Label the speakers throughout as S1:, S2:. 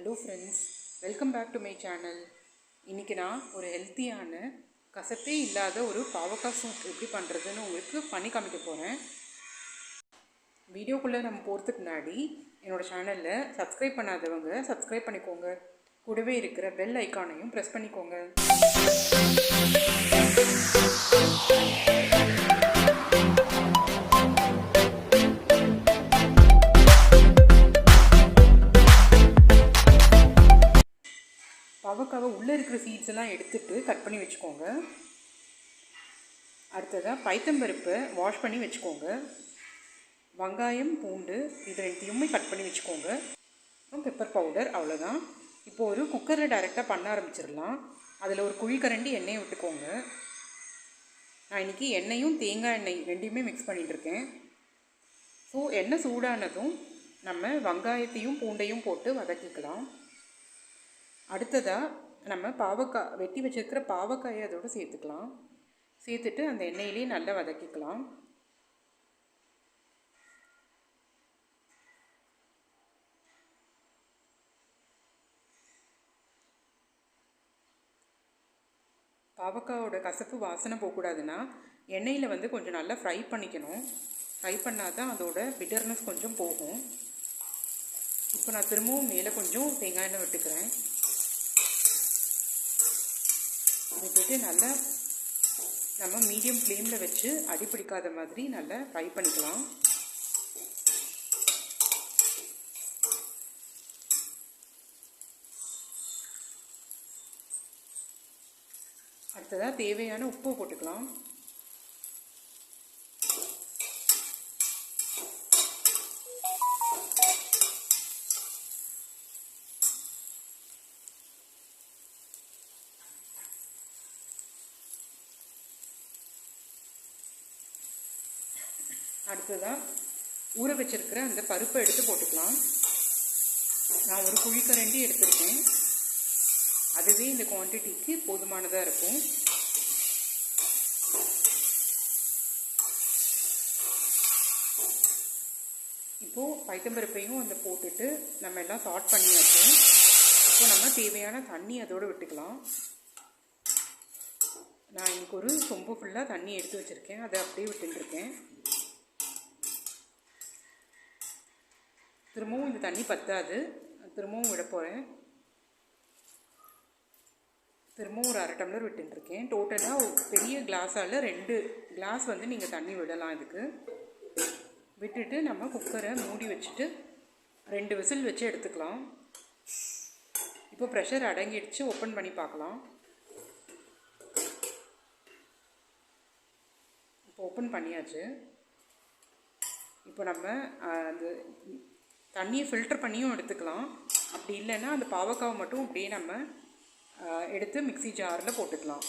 S1: Hello friends, welcome back to my channel. இன்றைக்கி நான் ஒரு ஹெல்த்தியான கசப்பே இல்லாத ஒரு பாவக்காய் சூப் எப்படி பண்ணுறதுன்னு உங்களுக்கு பண்ணி காமிக்க போகிறேன். வீடியோக்குள்ளே நம்ம போகிறதுக்கு முன்னாடி என்னோடய சேனலில் சப்ஸ்கிரைப் பண்ணாதவங்க சப்ஸ்கிரைப் பண்ணிக்கோங்க. கூடவே இருக்கிற பெல் ஐக்கானையும் ப்ரெஸ் பண்ணிக்கோங்க. பாவக்காவை உள்ளே இருக்கிற சீட்ஸ் எல்லாம் எடுத்துகிட்டு கட் பண்ணி வச்சுக்கோங்க. அடுத்ததாக பைத்தம்பருப்பை வாஷ் பண்ணி வச்சுக்கோங்க. வெங்காயம், பூண்டு இது ரெண்டையுமே கட் பண்ணி வச்சுக்கோங்க. அப்புறம் பெப்பர் பவுடர், அவ்வளோதான். இப்போது ஒரு குக்கரில் டைரெக்டாக பண்ண ஆரம்பிச்சிடலாம். அதில் ஒரு குழிக்கரண்டி எண்ணெயை விட்டுக்கோங்க. நான் இன்றைக்கி எண்ணெயும் தேங்காய் எண்ணெய் ரெண்டையுமே மிக்ஸ் பண்ணிகிட்ருக்கேன். ஸோ எண்ணெய் சூடானதும் நம்ம வெங்காயத்தையும் பூண்டையும் போட்டு வதக்கிக்கலாம். அடுத்ததாக நம்ம பாவக்காய் வெட்டி வச்சுருக்கிற பாவக்காயை அதோடு சேர்த்துக்கலாம். சேர்த்துட்டு அந்த எண்ணெயிலே நல்லா வதக்கிக்கலாம். பாவக்காயோட கசப்பு வாசனை போகக்கூடாதுன்னா எண்ணெயில் கொஞ்சம் நல்லா ஃப்ரை பண்ணிக்கணும். ஃப்ரை பண்ணால் தான் அதோட பிட்டர்னஸ் கொஞ்சம் போகும். இப்போ நான் திரும்பவும் மேலே கொஞ்சம் தேங்காய் எண்ணெய் விட்டுக்கிறேன். விட்டுட்டு நல்லா நம்ம மீடியம் ஃப்ளேமில் வச்சு அடி பிடிக்காத மாதிரி நல்லா ஃப்ரை பண்ணிக்கலாம். அடுத்ததாக தேவையான உப்பு போட்டுக்கலாம். அடுத்ததாக ஊற வச்சிருக்கிற அந்த பருப்பை எடுத்து போட்டுக்கலாம். நான் ஒரு குழிக்கரண்டி எடுத்திருக்கேன். அதுவே இந்த குவான்டிட்டிக்கு போதுமானதாக இருக்கும். இப்போது பைத்தம்பருப்பையும் அந்த போட்டுட்டு நம்ம எல்லாம் சாட் பண்ணியாச்சு. இப்போ நம்ம தேவையான தண்ணி அதோடு விட்டுக்கலாம். நான் இன்றைக்கி ஒரு சொம்பு ஃபுல்லாக தண்ணி எடுத்து வச்சுருக்கேன். அதை அப்படியே விட்டுருக்கேன். திரும்பவும் இந்த தண்ணி பத்தாது, திரும்பவும் விட போகிறேன். திரும்பவும் ஒரு 1/2 டம்ளர் விட்டுருக்கேன். டோட்டலாக பெரிய கிளாஸால் 2 கிளாஸ் நீங்கள் தண்ணி விடலாம். இதுக்கு விட்டுட்டு நம்ம குக்கரை மூடி வச்சுட்டு 2 விசில் வச்சு எடுத்துக்கலாம். இப்போ ப்ரெஷர் அடங்கிடுச்சு. ஓப்பன் பண்ணி பார்க்கலாம். இப்போ ஓப்பன் பண்ணியாச்சு. இப்போ நம்ம அந்த தண்ணியை ஃபில்டர் பண்ணியும் எடுத்துக்கலாம். அப்படி இல்லைன்னா அந்த பாவக்காவை மட்டும் அப்படியே நம்ம எடுத்து மிக்ஸி ஜாரில் போட்டுக்கலாம்.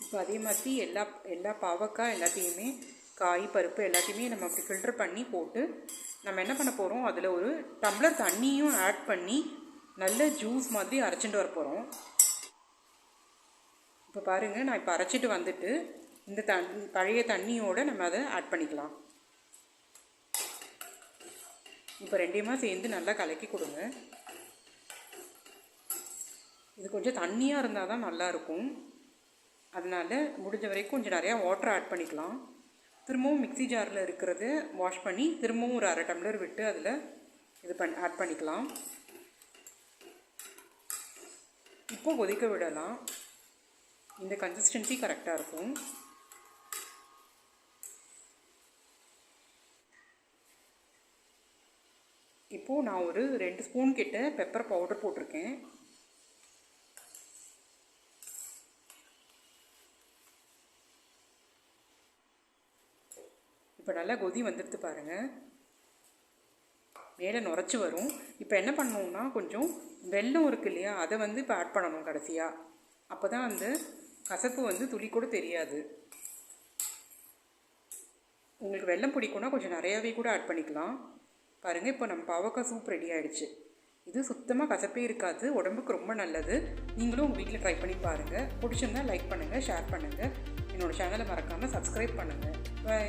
S1: இப்போ அதே மாதிரி எல்லா பாவக்காய் எல்லாத்தையுமே காய் பருப்பு எல்லாத்தையுமே நம்ம அப்படி ஃபில்டர் பண்ணி போட்டு நம்ம என்ன பண்ண போகிறோம், அதில் ஒரு டம்ளர் தண்ணியும் ஆட் பண்ணி நல்ல ஜூஸ் மாதிரி அரைச்சிட்டு வர போகிறோம். இப்போ பாருங்கள், நான் இப்போ அரைச்சிட்டு வந்துட்டு இந்த பழைய தண்ணியோடு நம்ம அதை ஆட் பண்ணிக்கலாம். இப்போ ரெண்டையுமா சேர்ந்து நல்லா கலக்கி கொடுங்க. இது கொஞ்சம் தண்ணியாக இருந்தால் தான் நல்லாயிருக்கும். அதனால் முடிஞ்ச வரைக்கும் கொஞ்சம் நிறையா வாட்டர் ஆட் பண்ணிக்கலாம். திரும்பவும் மிக்ஸி ஜாரில் இருக்கிறது வாஷ் பண்ணி திரும்பவும் ஒரு 1/2 டம்ளர் விட்டு அதில் ஆட் பண்ணிக்கலாம். இப்போது கொதிக்க விடலாம். இந்த கன்சிஸ்டன்சி கரெக்டாக இருக்கும். இப்போது நான் ஒரு 2 ஸ்பூன் கிட்ட பெப்பர் பவுடர் போட்டிருக்கேன். இப்போ நல்லா கொதி வந்துடுது பாருங்கள். மேலே நுரைச்சி வரும். இப்போ என்ன பண்ணணும்னா கொஞ்சம் வெல்லம் இருக்கு இல்லையா, அதை இப்போ ஆட் பண்ணணும் கடைசியாக. அப்போ தான் அந்த கசப்பு துளி கூட தெரியாது. உங்களுக்கு வெல்லம் பிடிக்கும்னா கொஞ்சம் நிறையாவே கூட ஆட் பண்ணிக்கலாம். பாருங்கள், இப்போ நம்ம பாவக்காய் சூப் ரெடி ஆகிடுச்சு. இது சுத்தமாக கசப்பே இருக்காது, உடம்புக்கு ரொம்ப நல்லது. நீங்களும் உங்கள் வீட்டில் ட்ரை பண்ணி பாருங்கள். பிடிச்சிருந்தா லைக் பண்ணுங்கள், ஷேர் பண்ணுங்கள். என்னோடய சேனலை மறக்காமல் சப்ஸ்கிரைப் பண்ணுங்கள். பை.